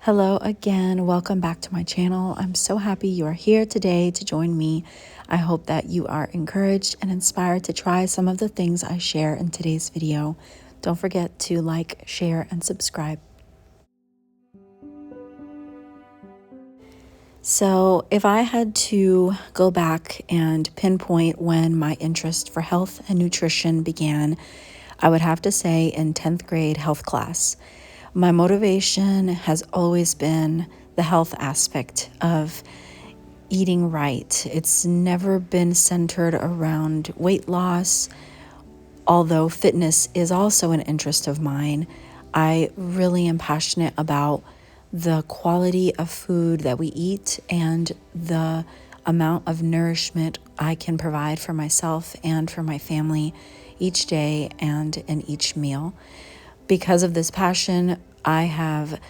Hello again. Welcome back to my channel. I'm so happy you are here today to join me. I hope that you are encouraged and inspired to try some of the things I share in today's video. Don't forget to like, share, and subscribe. So, if I had to go back and pinpoint when my interest for health and nutrition began, I would have to say in 10th grade health class. My motivation has always been the health aspect of eating right. It's never been centered around weight loss, although fitness is also an interest of mine. I really am passionate about the quality of food that we eat and the amount of nourishment I can provide for myself and for my family each day and in each meal. Because of this passion, I have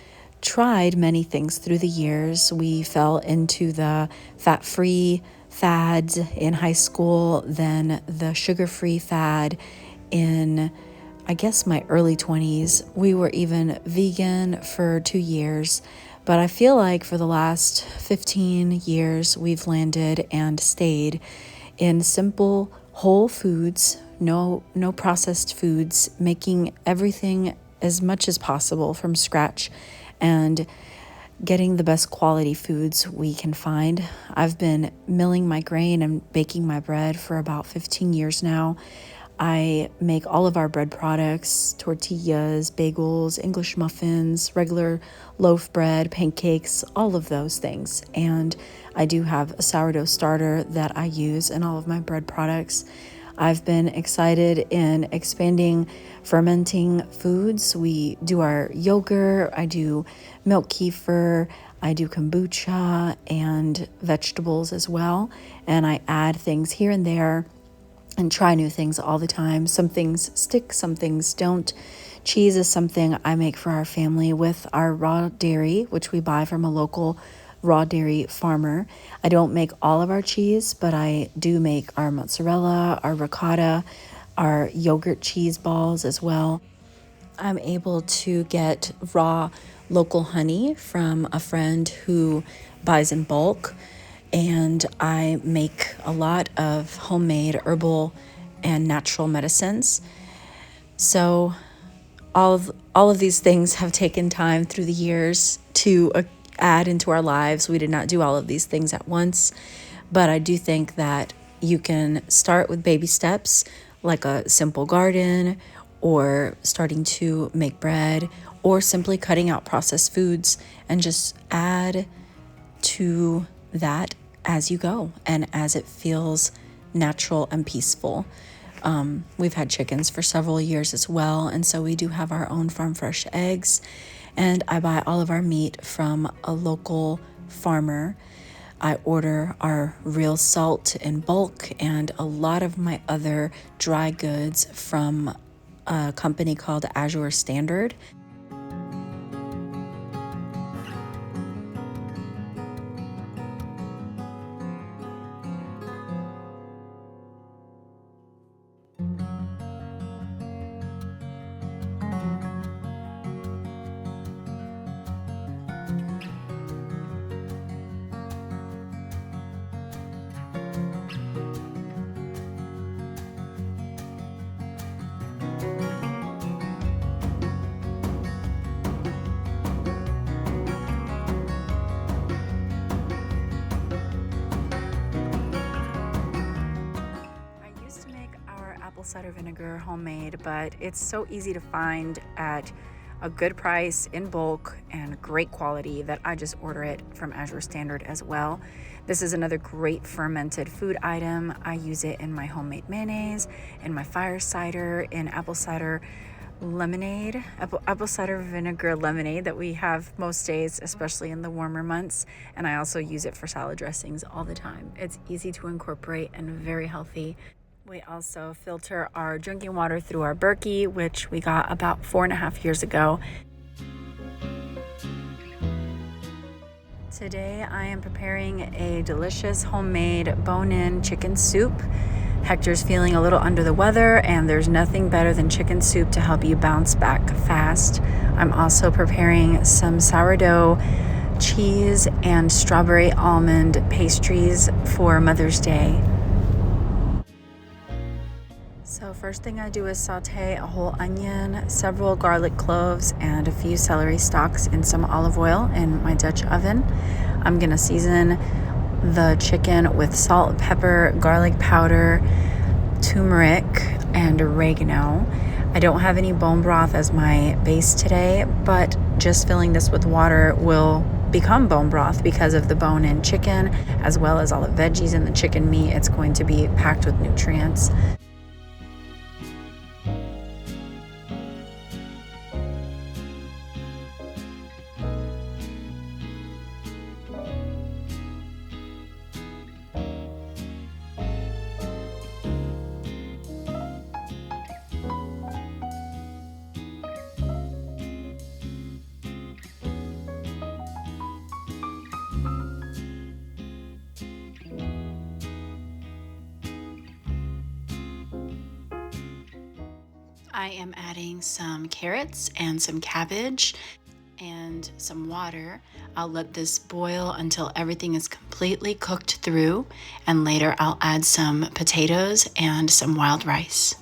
tried many things through the years. We fell into the fat-free fads in high school, then the sugar-free fad in, I guess, my early 20s. We were even vegan for 2 years. But I feel like for the last 15 years, we've landed and stayed in simple, whole foods, no processed foods, making everything as much as possible from scratch and getting the best quality foods we can find. I've been milling my grain and baking my bread for about 15 years now. I make all of our bread products, tortillas, bagels, English muffins, regular loaf bread, pancakes, all of those things. And I do have a sourdough starter that I use in all of my bread products. I've been excited in expanding fermenting foods. We do our yogurt, I do milk kefir, I do kombucha and vegetables as well. And I add things here and there and try new things all the time. Some things stick, some things don't. Cheese is something I make for our family with our raw dairy, which we buy from a local raw dairy farmer. I don't make all of our cheese, but I do make our mozzarella, our ricotta, our yogurt cheese balls as well. I'm able to get raw local honey from a friend who buys in bulk, and I make a lot of homemade herbal and natural medicines. So all of these things have taken time through the years to add into our lives. We did not do all of these things at once, but I do think that you can start with baby steps, like a simple garden, or starting to make bread, or simply cutting out processed foods and just add to that as you go and as it feels natural and peaceful. We've had chickens for several years as well, and so we do have our own farm fresh eggs, and I buy all of our meat from a local farmer. I order our real salt in bulk and a lot of my other dry goods from a company called Azure Standard. Apple cider vinegar homemade, but it's so easy to find at a good price in bulk and great quality that I just order it from Azure Standard as well. This is another great fermented food item. I use it in my homemade mayonnaise, in my fire cider, in apple cider lemonade, apple cider vinegar lemonade that we have most days, especially in the warmer months. And I also use it for salad dressings all the time. It's easy to incorporate and very healthy. We also filter our drinking water through our Berkey, which we got about 4.5 years ago. Today I am preparing a delicious homemade bone-in chicken soup. Hector's feeling a little under the weather, and there's nothing better than chicken soup to help you bounce back fast. I'm also preparing some sourdough cheese and strawberry almond pastries for Mother's Day. So first thing I do is saute a whole onion, several garlic cloves, and a few celery stalks in some olive oil in my Dutch oven. I'm gonna season the chicken with salt, pepper, garlic powder, turmeric, and oregano. I don't have any bone broth as my base today, but just filling this with water will become bone broth because of the bone-in chicken, as well as all the veggies in the chicken meat. It's going to be packed with nutrients. I am adding some carrots and some cabbage and some water. I'll let this boil until everything is completely cooked through, and later I'll add some potatoes and some wild rice.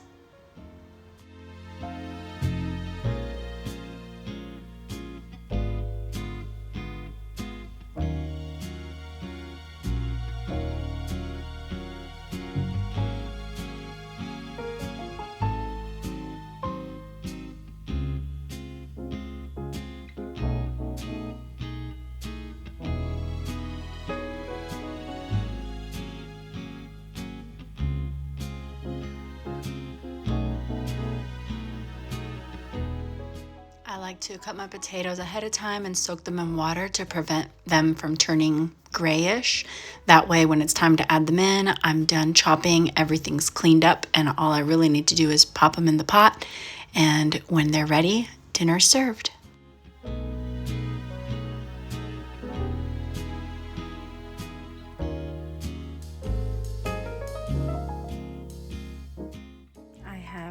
I like to cut my potatoes ahead of time and soak them in water to prevent them from turning grayish. That way, when it's time to add them in, I'm done chopping, everything's cleaned up, and all I really need to do is pop them in the pot. And when they're ready, dinner's served.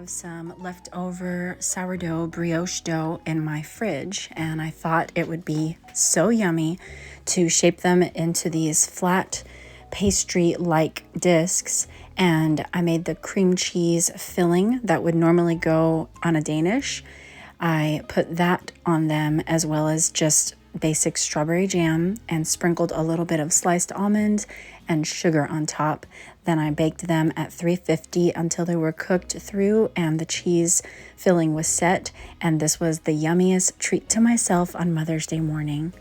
Some leftover sourdough brioche dough in my fridge, and I thought it would be so yummy to shape them into these flat pastry-like discs. And I made the cream cheese filling that would normally go on a Danish. I put that on them, as well as just basic strawberry jam, and sprinkled a little bit of sliced almond and sugar on top. Then I baked them at 350 until they were cooked through and the cheese filling was set. And this was the yummiest treat to myself on Mother's Day morning.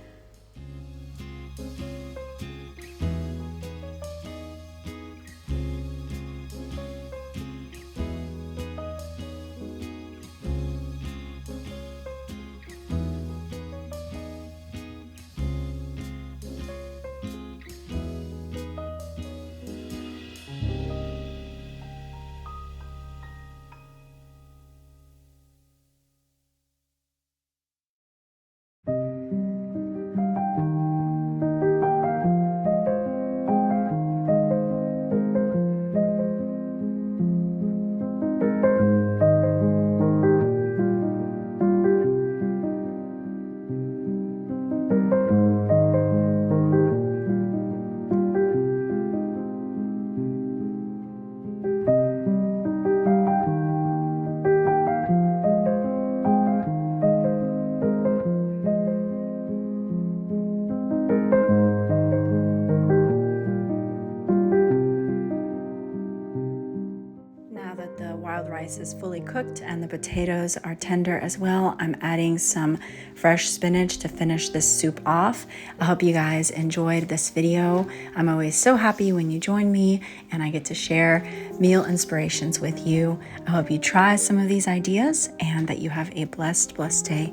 Wild rice is fully cooked and the potatoes are tender as well. I'm adding some fresh spinach to finish this soup off. I hope you guys enjoyed this video. I'm always so happy when you join me and I get to share meal inspirations with you. I hope you try some of these ideas and that you have a blessed day.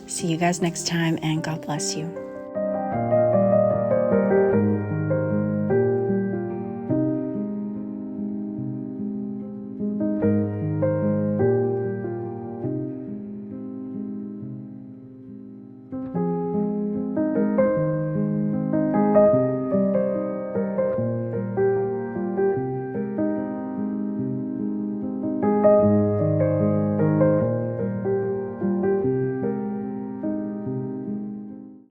See you guys next time, and God bless you.